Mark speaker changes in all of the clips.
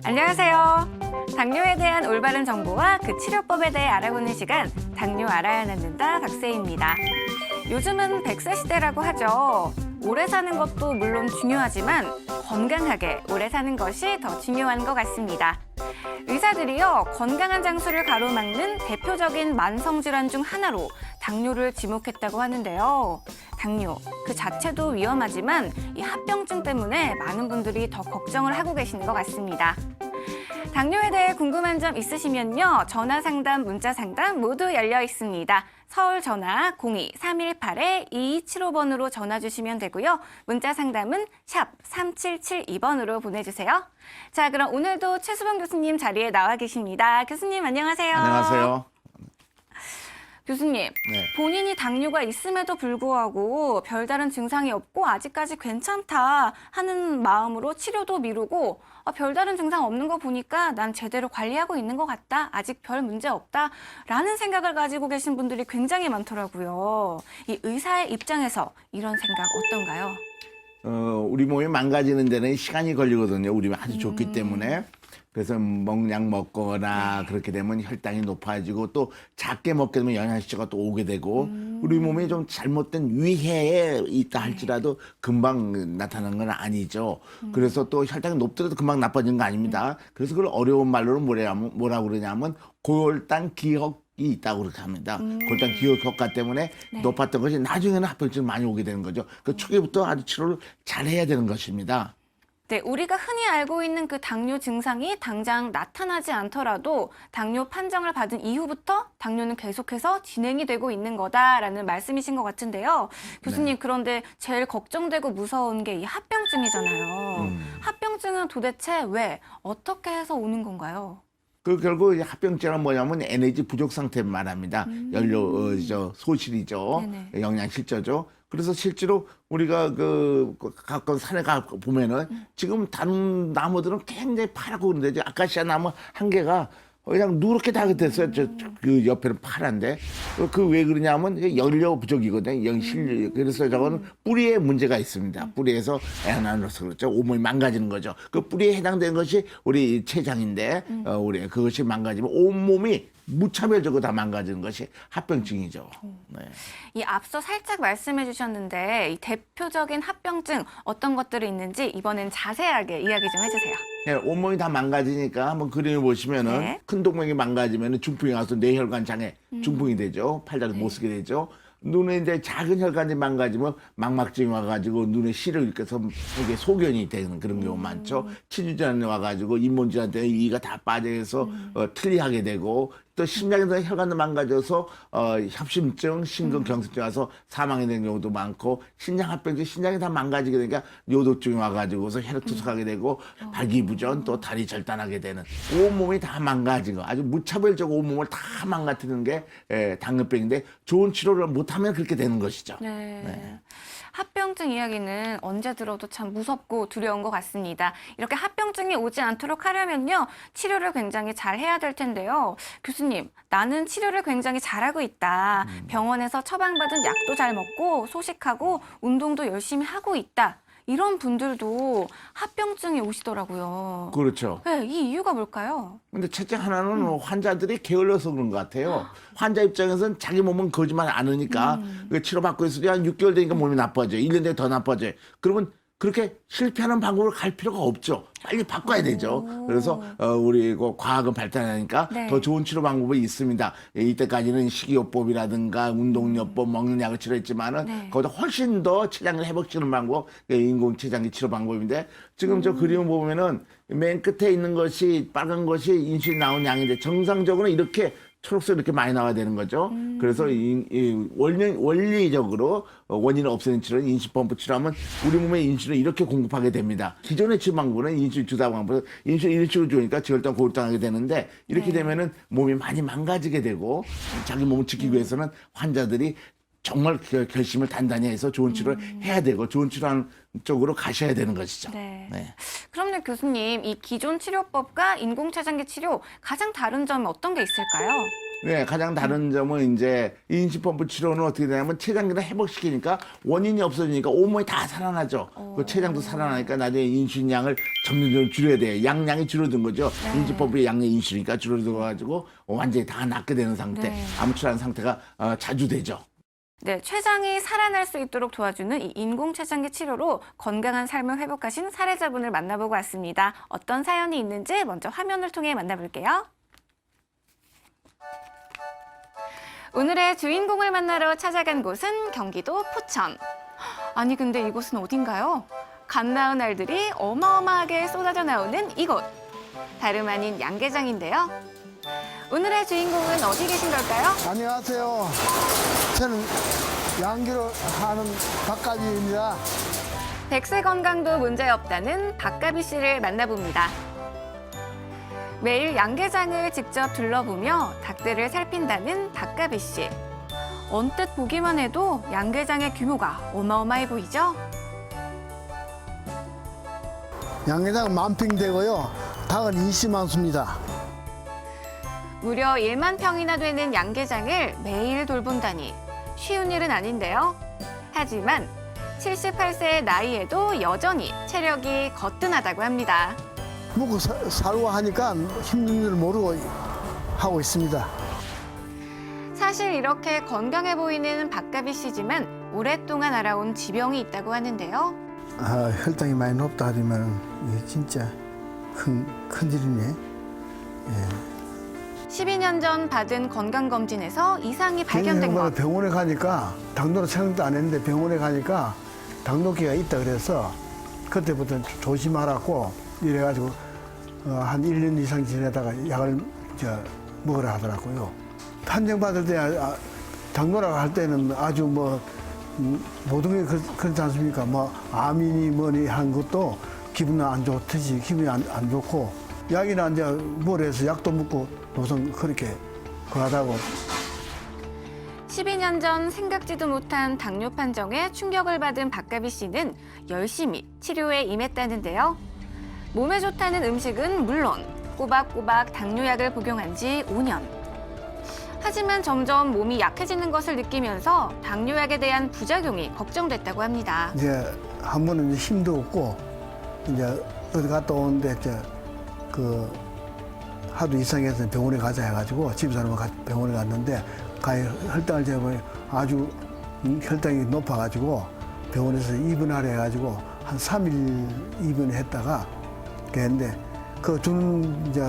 Speaker 1: 안녕하세요. 당뇨에 대한 올바른 정보와 그 치료법에 대해 알아보는 시간, 당뇨 알아야 낫는다 박세희입니다. 요즘은 100세 시대라고 하죠. 오래 사는 것도 물론 중요하지만 건강하게 오래 사는 것이 더 중요한 것 같습니다. 의사들이요, 건강한 장수를 가로막는 대표적인 만성질환 중 하나로 당뇨를 지목했다고 하는데요. 당뇨 그 자체도 위험하지만 이 합병증 때문에 많은 분들이 더 걱정을 하고 계시는 것 같습니다. 당뇨에 대해 궁금한 점 있으시면요, 전화 상담, 문자 상담 모두 열려 있습니다. 서울 전화 02-318-2275번으로 전화 주시면 되고요. 문자 상담은 샵 3772번으로 보내주세요. 자, 그럼 오늘도 최수범 교수님 자리에 나와 계십니다. 교수님 안녕하세요.
Speaker 2: 안녕하세요.
Speaker 1: 교수님,
Speaker 2: 네.
Speaker 1: 본인이 당뇨가 있음에도 불구하고 별다른 증상이 없고 아직까지 괜찮다 하는 마음으로 치료도 미루고 별다른 증상 없는 거 보니까 난 제대로 관리하고 있는 것 같다, 아직 별 문제 없다 라는 생각을 가지고 계신 분들이 굉장히 많더라고요. 이 의사의 입장에서 이런 생각 어떤가요?
Speaker 2: 우리 몸이 망가지는 데는 시간이 걸리거든요. 우리 몸이 아주 좋기 때문에. 그래서 먹약 먹거나 그렇게 되면 혈당이 높아지고 또 작게 먹게 되면 영양실조가 또 오게 되고 우리 몸에 좀 잘못된 위해에 있다 할지라도 금방 나타나는 건 아니죠. 그래서 또 혈당이 높더라도 금방 나빠지는 거 아닙니다. 그래서 그걸 어려운 말로는 뭐라고 그러냐면 고혈당 기억 이 있다고 그렇게 합니다. 골당 기억 효과 때문에 높았던 것이 나중에는 합병증이 많이 오게 되는 거죠. 그 초기부터 아주 치료를 잘 해야 되는 것입니다.
Speaker 1: 네, 우리가 흔히 알고 있는 그 당뇨 증상이 당장 나타나지 않더라도 당뇨 판정을 받은 이후부터 당뇨는 계속해서 진행이 되고 있는 거다라는 말씀이신 것 같은데요. 교수님, 그런데 제일 걱정되고 무서운 게 이 합병증이잖아요. 합병증은 도대체 왜, 어떻게 해서 오는 건가요?
Speaker 2: 그 결국 합병증은 뭐냐면 에너지 부족 상태 말합니다. 연료 소실이죠.
Speaker 1: 네네.
Speaker 2: 영양 실조죠. 그래서 실제로 우리가 가끔 산에 가 보면은 지금 다른 나무들은 굉장히 파랗고 그런데 아카시아 나무 한 개가 그냥 누렇게 다 됐어요. 그 옆에는 파란데 그 왜 그러냐면 연료 부족이거든요. 그래서 저거는 뿌리에 문제가 있습니다. 뿌리에서 에너지로서 그렇죠. 온몸이 망가지는 거죠. 그 뿌리에 해당되는 것이 우리 췌장인데 우리 그것이 망가지면 온몸이 무차별적으로 다 망가지는 것이 합병증이죠. 네.
Speaker 1: 이 앞서 살짝 말씀해 주셨는데 이 대표적인 합병증 어떤 것들이 있는지 이번엔 자세하게 이야기 좀 해주세요.
Speaker 2: 네, 온몸이 다 망가지니까 한번 그림을 보시면은
Speaker 1: 네.
Speaker 2: 큰 동맥이 망가지면은 중풍이 와서 뇌혈관 장애 중풍이 되죠. 팔다리 못 쓰게 되죠. 눈에 이제 작은 혈관이 망가지면 망막증이 와가지고 눈에 실을 일으켜서 이게 소견이 되는 그런 경우 많죠. 치주질환이 와가지고 잇몸질환 때문에 이가 다 빠져서 틀리하게 되고 또 심장에서 혈관도 망가져서 협심증, 심근경색증 와서 사망이 되는 경우도 많고 신장합병증, 신장이 다 망가지게 되니까 요도증이 와가지고서 혈액투석하게 되고 발기부전 또 다리 절단하게 되는 온몸이 다 망가지고 아주 무차별적으로 온몸을 다 망가뜨리는 게 당뇨병인데 좋은 치료를 못하면 그렇게 되는 것이죠.
Speaker 1: 네. 합병증 이야기는 언제 들어도 참 무섭고 두려운 것 같습니다. 이렇게 합병증이 오지 않도록 하려면요, 치료를 굉장히 잘 해야 될 텐데요. 교수님, 나는 치료를 굉장히 잘하고 있다. 병원에서 처방받은 약도 잘 먹고 소식하고 운동도 열심히 하고 있다. 이런 분들도 합병증이 오시더라고요.
Speaker 2: 그렇죠.
Speaker 1: 네, 이 이유가 뭘까요?
Speaker 2: 근데 첫째 하나는 환자들이 게을러서 그런 것 같아요. 환자 입장에서는 자기 몸은 거짓말 안 하니까 치료받고 있으니 한 6개월 되니까 몸이 나빠져요. 1년 되면 더 나빠져요. 그러면 그렇게 실패하는 방법을 갈 필요가 없죠. 빨리 바꿔야 되죠. 그래서 우리 과학은 발달하니까
Speaker 1: 네.
Speaker 2: 더 좋은 치료 방법이 있습니다. 이때까지는 식이요법이라든가 운동요법 먹는 약을 치료했지만은 거기다 훨씬 더 췌장을 회복시키는 방법, 인공췌장기 치료 방법인데 지금 저 그림 보면은 맨 끝에 있는 것이 빨간 것이 인슐린 나온 양인데 정상적으로는 이렇게 초록색 이렇게 많이 나와야 되는 거죠. 그래서 원리적으로 원인을 없애는 치료는 인슐린펌프 치료하면 우리 몸에 인슐린을 이렇게 공급하게 됩니다. 기존의 치료 방법은 인슐린 주사 방법은 인슐린 1치료 주니까 저혈당 고혈당하게 되는데 이렇게 되면은 몸이 많이 망가지게 되고 자기 몸을 지키기 위해서는 환자들이 정말 결심을 단단히 해서 좋은 치료를 해야 되고 좋은 치료하는 쪽으로 가셔야 되는 것이죠.
Speaker 1: 네.
Speaker 2: 네.
Speaker 1: 그럼요, 교수님. 이 기존 치료법과 인공췌장기 치료 가장 다른 점이 어떤 게 있을까요?
Speaker 2: 네, 가장 다른 점은 이제 인시펌프 치료는 어떻게 되냐면 췌장기를 회복시키니까 원인이 없어지니까 온몸이 다 살아나죠. 그 췌장도 살아나니까 나중에 인슐린 양을 점점 줄여야 돼요. 양량이 줄어든 거죠. 인시펌프의 양의 인슐린이니까 줄어들어가지고 완전히 다 낫게 되는 상태,
Speaker 1: 네.
Speaker 2: 암출한 상태가 자주 되죠.
Speaker 1: 네, 췌장이 살아날 수 있도록 도와주는 이 인공췌장기 치료로 건강한 삶을 회복하신 사례자분을 만나보고 왔습니다. 어떤 사연이 있는지 먼저 화면을 통해 만나볼게요. 오늘의 주인공을 만나러 찾아간 곳은 경기도 포천. 아니 근데 이곳은 어딘가요? 갓 낳은 알들이 어마어마하게 쏟아져 나오는 이곳. 다름 아닌 양계장인데요. 오늘의 주인공은 어디 계신 걸까요?
Speaker 3: 안녕하세요. 저는 양기를 하는 박가비입니다.
Speaker 1: 백세 건강도 문제없다는 박가비 씨를 만나봅니다. 매일 양계장을 직접 둘러보며 닭들을 살핀다는 박가비 씨. 언뜻 보기만 해도 양계장의 규모가 어마어마해 보이죠?
Speaker 3: 양계장은 만평되고요. 닭은 20만 수입니다.
Speaker 1: 무려 1만 평이나 되는 양계장을 매일 돌본다니 쉬운 일은 아닌데요. 하지만 78세의 나이에도 여전히 체력이 거뜬하다고 합니다.
Speaker 3: 먹고 살고 하니까 힘든 줄 모르고 하고 있습니다.
Speaker 1: 사실 이렇게 건강해 보이는 박가비 씨지만 오랫동안 알아온 지병이 있다고 하는데요.
Speaker 3: 혈당이 많이 높다 하지만 이게 진짜 큰일이네.
Speaker 1: 12년 전 받은 건강검진에서 이상이 발견된 것.
Speaker 3: 병원에 가니까 당뇨로 생각도 안 했는데 병원에 가니까 당뇨기가 있다 그래서 그때부터 조심하라고 이래가지고 한 1년 이상 지내다가 약을 먹으라 하더라고요. 판정받을 때 당뇨라고 할 때는 아주 모든 게 그렇지 않습니까? 암이니 뭐니 한 것도 기분은 안 좋듯이 기분이 안 좋고 약이나 이제 뭘 해서 약도 먹고 우선 그렇게 그하다고.
Speaker 1: 12년 전 생각지도 못한 당뇨 판정에 충격을 받은 박가비 씨는 열심히 치료에 임했다는데요. 몸에 좋다는 음식은 물론 꼬박꼬박 당뇨약을 복용한 지 5년. 하지만 점점 몸이 약해지는 것을 느끼면서 당뇨약에 대한 부작용이 걱정됐다고 합니다.
Speaker 3: 이제 한 번은 힘도 없고 이제 어디 갔다 오는데 하도 이상해서 병원에 가자 해가지고 집사람과 같이 병원에 갔는데 혈당을 재보니 아주 혈당이 높아가지고 병원에서 입원하려 해가지고 한 3일 입원했다가 그랬는데 그 주는 이제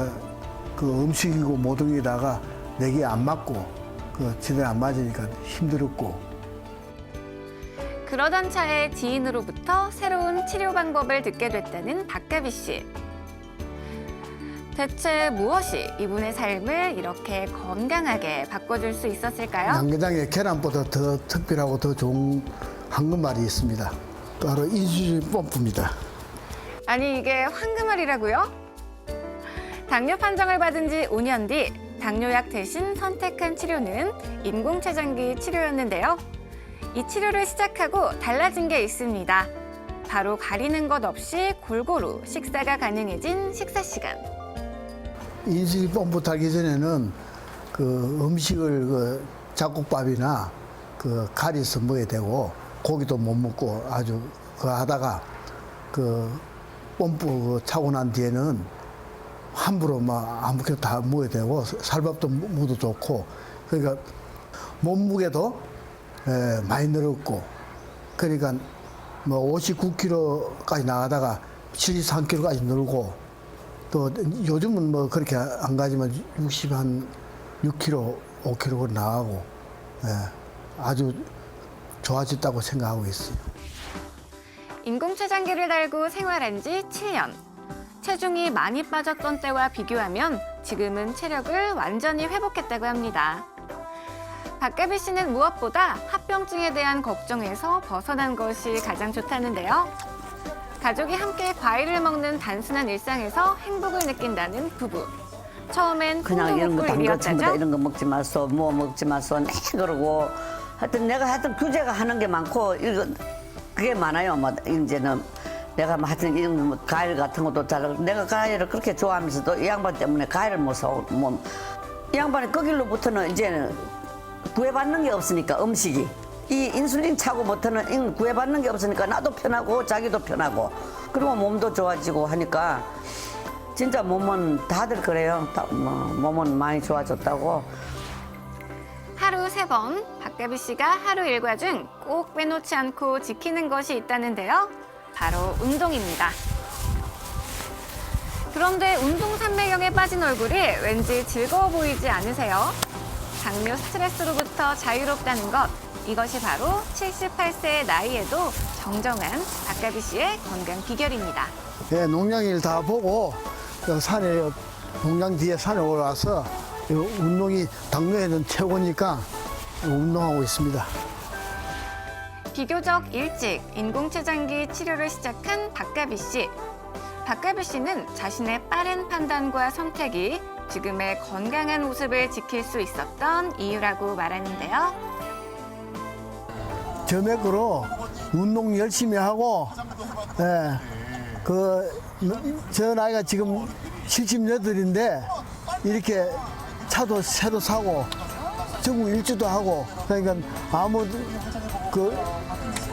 Speaker 3: 그 음식이고 모든 게다가 내게 안 맞고 제대로 안 맞으니까 힘들었고.
Speaker 1: 그러던 차에 지인으로부터 새로운 치료 방법을 듣게 됐다는 박가비 씨. 대체 무엇이 이분의 삶을 이렇게 건강하게 바꿔줄 수 있었을까요?
Speaker 3: 양계장에 계란보다 더 특별하고 더 좋은 황금알이 있습니다. 바로 인슐린 펌프입니다.
Speaker 1: 아니 이게 황금알이라고요? 당뇨 판정을 받은 지 5년 뒤 당뇨약 대신 선택한 치료는 인공췌장기 치료였는데요. 이 치료를 시작하고 달라진 게 있습니다. 바로 가리는 것 없이 골고루 식사가 가능해진 식사 시간.
Speaker 3: 인슐린 펌프 달기 전에는 음식을 잡곡밥이나 가리서 먹어야 되고 고기도 못 먹고 아주 하다가 펌프 차고 난 뒤에는 함부로 아무렇게나 다 먹어야 되고 살밥도 먹어도 좋고 그러니까 몸무게도 많이 늘었고 그러니까 59kg까지 나가다가 73kg까지 늘고 또 요즘은 그렇게 안 가지만 6kg, 5kg 나가고 아주 좋아졌다고 생각하고 있어요.
Speaker 1: 인공췌장기를 달고 생활한 지 7년. 체중이 많이 빠졌던 때와 비교하면 지금은 체력을 완전히 회복했다고 합니다. 박가비 씨는 무엇보다 합병증에 대한 걱정에서 벗어난 것이 가장 좋다는데요. 가족이 함께 과일을 먹는 단순한 일상에서 행복을 느낀다는 부부. 처음엔
Speaker 4: 그냥 이런 거
Speaker 1: 일이었다죠?
Speaker 4: 당근처럼 이런 거 먹지 마소, 뭐 먹지 마소, 네 그러고 하여튼 규제가 하는 게 많고 이거 그게 많아요. 이제는 내가 하여튼 이런 과일 같은 것도 잘 내가 과일을 그렇게 좋아하면서도 이 양반 때문에 과일을 못 사고 이 양반이 그 길로부터는 이제는 구애받는 게 없으니까 음식이 이 인슐린 차고부터는 구애받는 게 없으니까 나도 편하고 자기도 편하고 그리고 몸도 좋아지고 하니까 진짜 몸은 다들 그래요. 몸은 많이 좋아졌다고.
Speaker 1: 하루 3번, 박가비 씨가 하루 일과 중 꼭 빼놓지 않고 지키는 것이 있다는데요. 바로 운동입니다. 그런데 운동 산매경에 빠진 얼굴이 왠지 즐거워 보이지 않으세요? 당뇨 스트레스로부터 자유롭다는 것, 이것이 바로 78세의 나이에도 정정한 박가비 씨의 건강 비결입니다.
Speaker 3: 예, 농장일 다 보고 산에 농장 뒤에 산에 올라와서 운동이 당뇨에는 최고니까 운동하고 있습니다.
Speaker 1: 비교적 일찍 인공췌장기 치료를 시작한 박가비 씨. 박가비 씨는 자신의 빠른 판단과 선택이 지금의 건강한 모습을 지킬 수 있었던 이유라고 말하는데요.
Speaker 3: 점액으로 운동 열심히 하고, 예, 저 나이가 지금 78인데 이렇게 새도 사고 전국 일주도 하고 그러니까 아무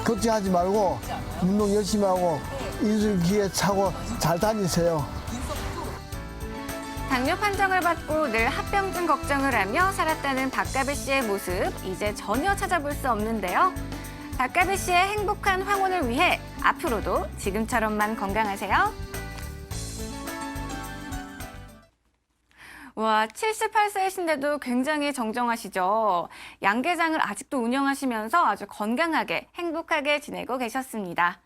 Speaker 3: 걱정하지 말고 운동 열심히 하고 인슐기에 차고 잘 다니세요.
Speaker 1: 당뇨 판정을 받고 늘 합병증 걱정을 하며 살았다는 박가비 씨의 모습, 이제 전혀 찾아볼 수 없는데요. 박가비 씨의 행복한 황혼을 위해 앞으로도 지금처럼만 건강하세요. 와, 78세이신데도 굉장히 정정하시죠. 양계장을 아직도 운영하시면서 아주 건강하게 행복하게 지내고 계셨습니다.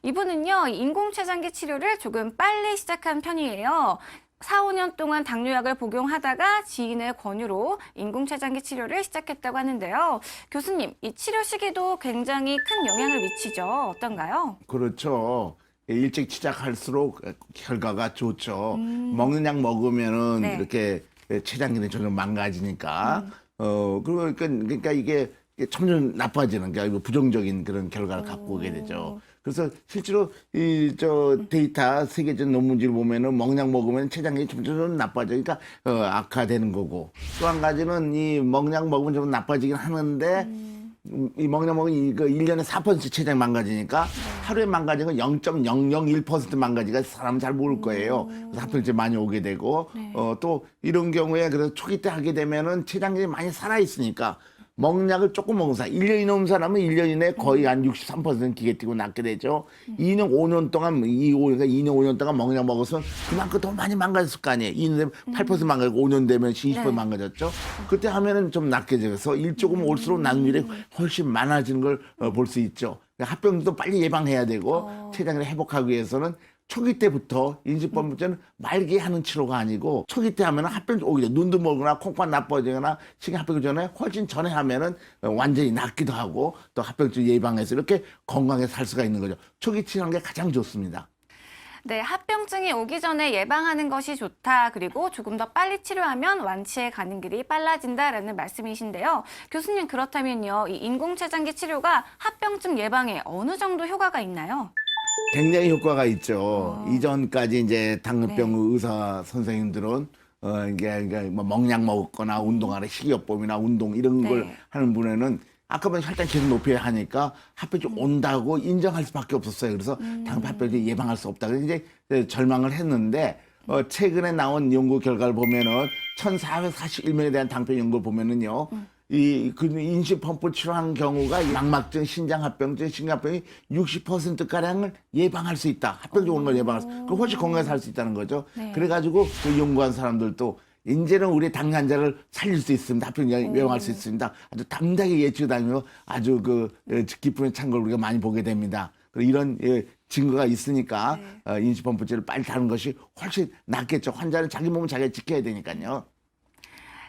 Speaker 1: 이분은요, 인공췌장기 치료를 조금 빨리 시작한 편이에요. 4, 5년 동안 당뇨약을 복용하다가 지인의 권유로 인공췌장기 치료를 시작했다고 하는데요. 교수님, 이 치료 시기도 굉장히 큰 영향을 미치죠. 어떤가요?
Speaker 2: 그렇죠. 일찍 시작할수록 결과가 좋죠. 먹는 약 먹으면은
Speaker 1: 네.
Speaker 2: 이렇게 췌장기는 점점 망가지니까. 그러니까 이게 점점 나빠지는 게 아니고 부정적인 그런 결과를 갖고 오게 되죠. 그래서 실제로 데이터 세계적 논문지를 보면은 먹약 먹으면 췌장이 점점 나빠져. 그러니까 악화되는 거고. 또 한 가지는 이 먹약 먹으면 좀 나빠지긴 하는데 이 먹약 먹으면 이거 1년에 4% 췌장이 망가지니까 하루에 망가진 건 0.001% 망가지니까 사람은 잘 모를 거예요. 그래서 합병증 많이 오게 되고 또 이런 경우에 그래서 초기 때 하게 되면은 췌장이 많이 살아 있으니까 먹약을 조금 먹은 사람, 1년 이내 먹은 사람은 1년 이내에 거의 한 63% 기계 뛰고 낫게 되죠. 2년, 5년 동안, 2년, 5년 동안 먹약 먹었으면 그만큼 더 많이 망가졌을 거 아니에요. 2년 되면 8% 망가지고 5년 되면 20% 망가졌죠. 그때 하면은 좀 낫게 돼서 조금 올수록 나눔일이 훨씬 많아지는 걸 볼 수 있죠. 합병증도 빨리 예방해야 되고 췌장을 회복하기 위해서는 초기 때부터 인지법부터는 말기 하는 치료가 아니고 초기 때 하면은 합병증 오게 돼. 눈도 멀거나 콩팥 나빠지거나 신경 합병 전에 훨씬 전에 하면은 완전히 낫기도 하고 또 합병증 예방해서 이렇게 건강하게 살 수가 있는 거죠. 초기 치료하는 게 가장 좋습니다.
Speaker 1: 네, 합병증이 오기 전에 예방하는 것이 좋다. 그리고 조금 더 빨리 치료하면 완치에 가는 길이 빨라진다라는 말씀이신데요. 교수님, 그렇다면요, 이 인공췌장기 치료가 합병증 예방에 어느 정도 효과가 있나요?
Speaker 2: 굉장히 효과가 있죠. 이전까지 이제 당뇨병
Speaker 1: 네.
Speaker 2: 의사 선생님들은 이게 뭐 먹약 먹거나 운동하는 식이요법이나 운동 이런
Speaker 1: 네.
Speaker 2: 걸 하는 분에는 아까 보면 혈당 계속 높여야 하니까 합병증 온다고 인정할 수밖에 없었어요. 그래서 합병증 예방할 수 없다. 그래서 이제 절망을 했는데 최근에 나온 연구 결과를 보면은 1,441명에 대한 당뇨 연구를 보면은요. 그 인시 펌프 치료하는 경우가 망막증, 신장합병증, 신경합병이 60%가량을 예방할 수 있다. 합병증 오는 걸 예방할 수 있다. 그럼 훨씬 건강하게 살 수 있다는 거죠.
Speaker 1: 네.
Speaker 2: 그래가지고 그 연구한 사람들도 이제는 우리 당뇨 환자를 살릴 수 있습니다. 합병증 예방할 수 있습니다. 아주 담대하게 예측 다니며 아주 기쁨의 찬걸 우리가 많이 보게 됩니다. 이런 증거가 있으니까 인시 펌프치를 빨리 다는 것이 훨씬 낫겠죠. 환자는 자기 몸을 자기가 지켜야 되니까요.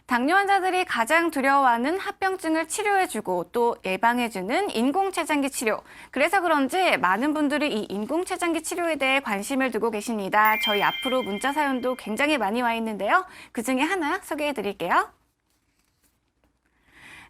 Speaker 1: 당뇨 환자들이 가장 두려워하는 합병증을 치료해주고 또 예방해주는 인공췌장기 치료. 그래서 그런지 많은 분들이 이 인공췌장기 치료에 대해 관심을 두고 계십니다. 저희 앞으로 문자 사연도 굉장히 많이 와 있는데요. 그중에 하나 소개해드릴게요.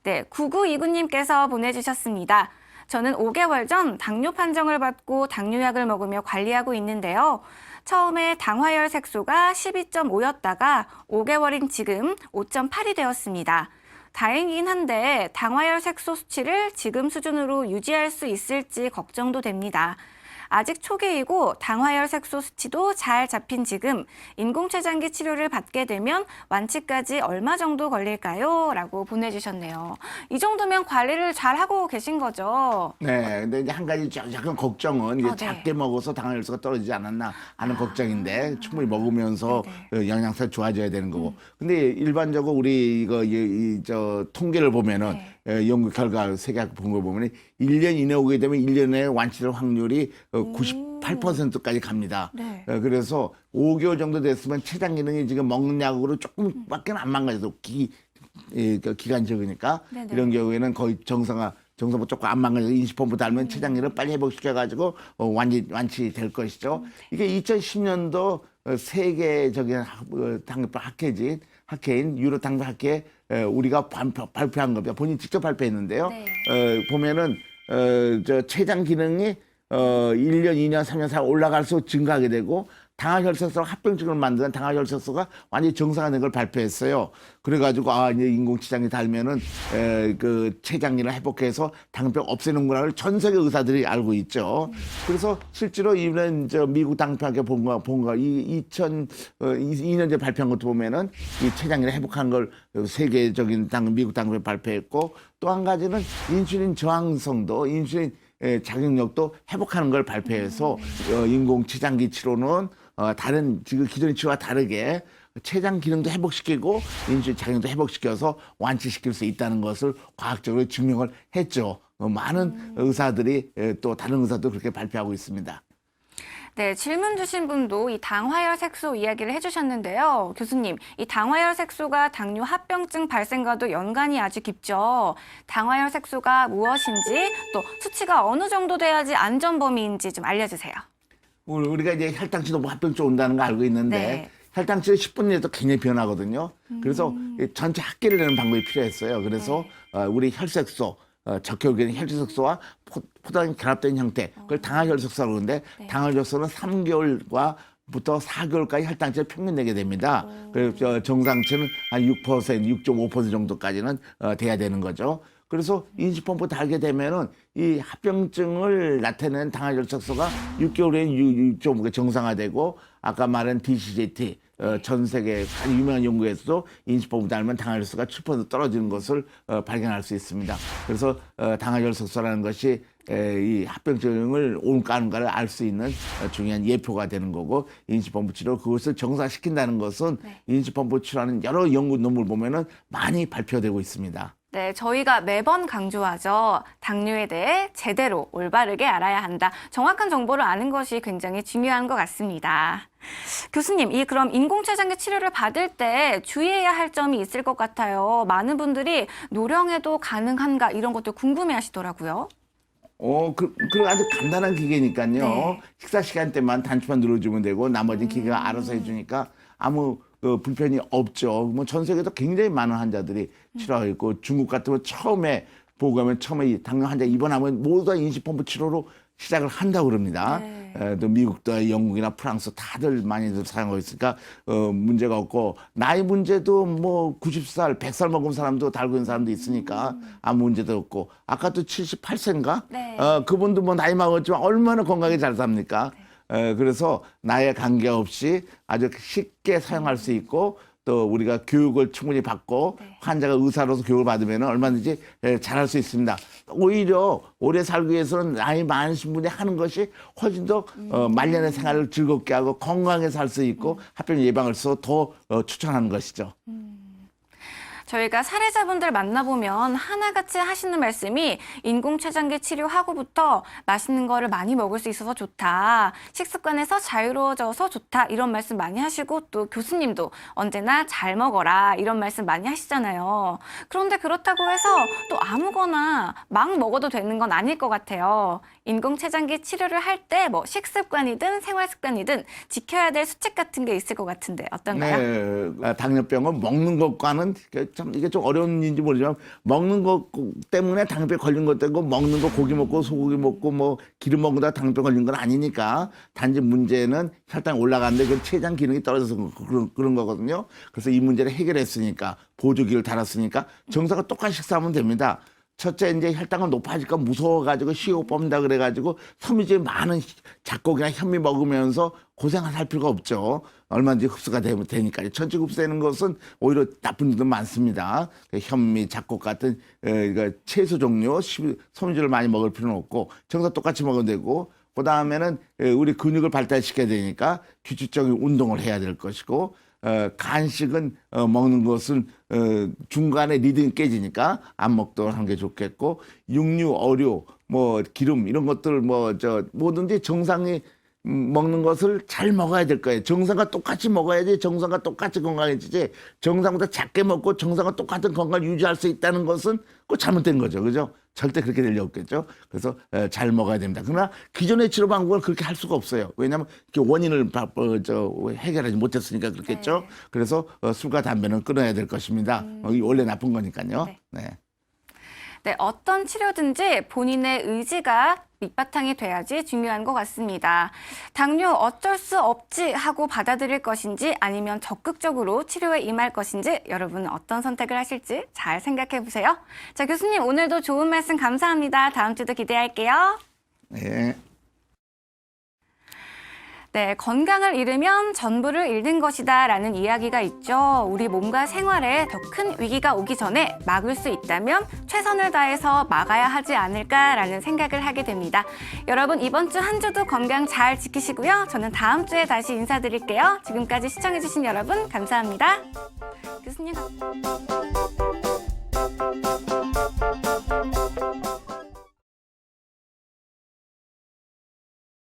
Speaker 1: 네, 9929님께서 보내주셨습니다. 저는 5개월 전 당뇨 판정을 받고 당뇨약을 먹으며 관리하고 있는데요. 처음에 당화혈 색소가 12.5였다가 5개월인 지금 5.8이 되었습니다. 다행이긴 한데 당화혈 색소 수치를 지금 수준으로 유지할 수 있을지 걱정도 됩니다. 아직 초기이고 당화혈 색소 수치도 잘 잡힌 지금 인공췌장기 치료를 받게 되면 완치까지 얼마 정도 걸릴까요? 라고 보내주셨네요. 이 정도면 관리를 잘 하고 계신 거죠?
Speaker 2: 네, 근데 이제 한 가지 약간 걱정은 이게
Speaker 1: 네.
Speaker 2: 작게 먹어서 당화혈소가 떨어지지 않았나 하는 걱정인데 충분히 먹으면서 영양소 좋아져야 되는 거고. 근데 일반적으로 우리 이거 저 통계를 보면은 연구 결과 세계 본 거 보면 1년 이내 오게 되면 1년 내에 완치될 확률이 98%까지 갑니다.
Speaker 1: 네.
Speaker 2: 그래서 5개월 정도 됐으면 췌장 기능이 지금 먹는 약으로 조금밖에 안 망가져도 기간이 적으니까
Speaker 1: 네네.
Speaker 2: 이런 경우에는 거의 정상보 조금 안 망가져서 인시펌프 달면 췌장 기능을 빨리 회복시켜가지고 완치될 것이죠. 이게 2010년도 세계적인 당뇨병 학회인 유럽 당뇨 학회 우리가 발표한 겁니다. 본인이 직접 발표했는데요.
Speaker 1: 네.
Speaker 2: 보면은 저 췌장 기능이 1년, 2년, 3년, 4년 올라갈수록 증가하게 되고 당화혈색소가 합병증을 만드는 당화혈색소가 완전히 정상화된 걸 발표했어요. 그래가지고 이제 인공췌장이 달면은 그 췌장기를 회복해서 당뇨병 없애는구나를 전 세계 의사들이 알고 있죠. 그래서 실제로 이번에 저 미국 당뇨병학회 본거 2002년째 발표한 것도 보면은 이 췌장기를 회복한 걸 세계적인 미국 당뇨병 발표했고 또 한 가지는 인슐린 저항성도 자극력도 회복하는 걸 발표해서 인공췌장기 치료는 다른 지금 기존의 치료와 다르게 췌장 기능도 회복시키고 인슐린 작용도 회복시켜서 완치시킬 수 있다는 것을 과학적으로 증명을 했죠. 많은 의사들이 또 다른 의사도 그렇게 발표하고 있습니다.
Speaker 1: 네, 질문 주신 분도 이 당화혈 색소 이야기를 해주셨는데요. 교수님, 이 당화혈 색소가 당뇨 합병증 발생과도 연관이 아주 깊죠. 당화혈 색소가 무엇인지 또 수치가 어느 정도 돼야지 안전 범위인지 좀 알려주세요.
Speaker 2: 우리가 이제 혈당치도 합병증 온다는 거 알고 있는데
Speaker 1: 네.
Speaker 2: 혈당치를 10분 내도 굉장히 변하거든요. 그래서 전체 합계를 내는 방법이 필요했어요. 그래서 우리 혈색소 적혈균 혈색소와 포단이 결합된 형태, 그걸 당화혈색소라고 그러는데 당화혈색소는 3개월부터 4개월까지 혈당치를 평균 내게 됩니다. 그래서 정상치는 한 6%, 6.5% 정도까지는 돼야 되는 거죠. 그래서 인시펌프 달게 되면은 이 합병증을 나타내는 당화혈색소가 6개월 후에 6.5가 정상화되고 아까 말한 DCJT 전 세계 가장 유명한 연구에서도 인시펌프 달면 당화혈색소가 7% 떨어지는 것을 발견할 수 있습니다. 그래서 당화혈색소라는 것이 이 합병증을 옳은가 아닌가를 알 수 있는 중요한 예표가 되는 거고 인시펌프 치료 그것을 정상시킨다는 것은 인시펌프 치료하는 여러 연구 논문을 보면은 많이 발표되고 있습니다.
Speaker 1: 네, 저희가 매번 강조하죠. 당뇨에 대해 제대로 올바르게 알아야 한다. 정확한 정보를 아는 것이 굉장히 중요한 것 같습니다. 교수님, 그럼 인공췌장기 치료를 받을 때 주의해야 할 점이 있을 것 같아요. 많은 분들이 노령에도 가능한가 이런 것도 궁금해하시더라고요.
Speaker 2: 그 아주 간단한 기계니까요.
Speaker 1: 네.
Speaker 2: 식사 시간 때만 단추만 눌러주면 되고 나머지는 기계가 알아서 해주니까 아무 불편이 없죠. 뭐 전 세계에도 굉장히 많은 환자들이 치료하고 있고 중국 같으면 처음에 이 당뇨 환자 입원하면 모두 다 인시펌프 치료로 시작을 한다고 그럽니다. 또 미국도 영국이나 프랑스 다들 많이들 사용하고 있으니까 문제가 없고 나이 문제도 뭐 90살, 100살 먹은 사람도 달고 있는 사람도 있으니까 아무 문제도 없고 아까 또 78세인가?
Speaker 1: 네.
Speaker 2: 그분도 뭐 나이 먹었지만 얼마나 건강하게 잘 삽니까? 그래서 나이에 관계없이 아주 쉽게 사용할 수 있고 또 우리가 교육을 충분히 받고 환자가 의사로서 교육을 받으면 얼마든지 잘할 수 있습니다. 오히려 오래 살기 위해서는 나이 많으신 분이 하는 것이 훨씬 더 말년의 생활을 즐겁게 하고 건강하게 살 수 있고 합병 예방을 서 더 추천하는 것이죠.
Speaker 1: 저희가 사례자분들 만나보면 하나같이 하시는 말씀이 인공췌장기 치료하고부터 맛있는 거를 많이 먹을 수 있어서 좋다. 식습관에서 자유로워져서 좋다. 이런 말씀 많이 하시고 또 교수님도 언제나 잘 먹어라. 이런 말씀 많이 하시잖아요. 그런데 그렇다고 해서 또 아무거나 막 먹어도 되는 건 아닐 것 같아요. 인공췌장기 치료를 할 때 뭐 식습관이든 생활습관이든 지켜야 될 수칙 같은 게 있을 것 같은데 어떤가요?
Speaker 2: 네, 당뇨병은 먹는 것과는 참 이게 좀 어려운 일인지 모르지만 먹는 것 때문에 당뇨병 걸린 것 때고 먹는 거 고기 먹고 소고기 먹고 뭐 기름 먹는다 당뇨병 걸린 건 아니니까 단지 문제는 혈당이 올라가는데 그 췌장 기능이 떨어져서 그런 거거든요. 그래서 이 문제를 해결했으니까 보조기를 달았으니까 정상과 똑같이 식사하면 됩니다. 첫째 이제 혈당은 높아질까 무서워가지고 식욕 뽐다 그래가지고 섬유질이 많은 잡곡이나 현미 먹으면서 고생할 필요가 없죠. 얼마든지 흡수가 되니까요. 천천히 흡수되는 것은 오히려 나쁜 일도 많습니다. 현미, 잡곡 같은 채소 종류, 섬유질을 많이 먹을 필요는 없고 정상 똑같이 먹으면 되고 그 다음에는 우리 근육을 발달시켜야 되니까 규칙적인 운동을 해야 될 것이고 간식은 먹는 것은 중간에 리듬이 깨지니까 안 먹도록 하는 게 좋겠고 육류, 어류, 뭐 기름 이런 것들 뭐든지 정상이 먹는 것을 잘 먹어야 될 거예요. 정상과 똑같이 먹어야지 정상과 똑같이 건강해지지 정상보다 작게 먹고 정상과 똑같은 건강을 유지할 수 있다는 것은 꼭 잘못된 거죠. 그죠? 절대 그렇게 될 리 없겠죠. 그래서 잘 먹어야 됩니다. 그러나 기존의 치료 방법은 그렇게 할 수가 없어요. 왜냐하면 원인을 해결하지 못했으니까 그렇겠죠.
Speaker 1: 네.
Speaker 2: 그래서 술과 담배는 끊어야 될 것입니다. 이게 원래 나쁜 거니까요.
Speaker 1: 네.
Speaker 2: 네.
Speaker 1: 네, 어떤 치료든지 본인의 의지가 밑바탕이 돼야지 중요한 것 같습니다. 당뇨 어쩔 수 없지 하고 받아들일 것인지 아니면 적극적으로 치료에 임할 것인지 여러분은 어떤 선택을 하실지 잘 생각해 보세요. 자, 교수님 오늘도 좋은 말씀 감사합니다. 다음 주도 기대할게요.
Speaker 2: 네.
Speaker 1: 네, 건강을 잃으면 전부를 잃는 것이다 라는 이야기가 있죠. 우리 몸과 생활에 더 큰 위기가 오기 전에 막을 수 있다면 최선을 다해서 막아야 하지 않을까라는 생각을 하게 됩니다. 여러분 이번 주 한 주도 건강 잘 지키시고요. 저는 다음 주에 다시 인사드릴게요. 지금까지 시청해주신 여러분 감사합니다. 교수님.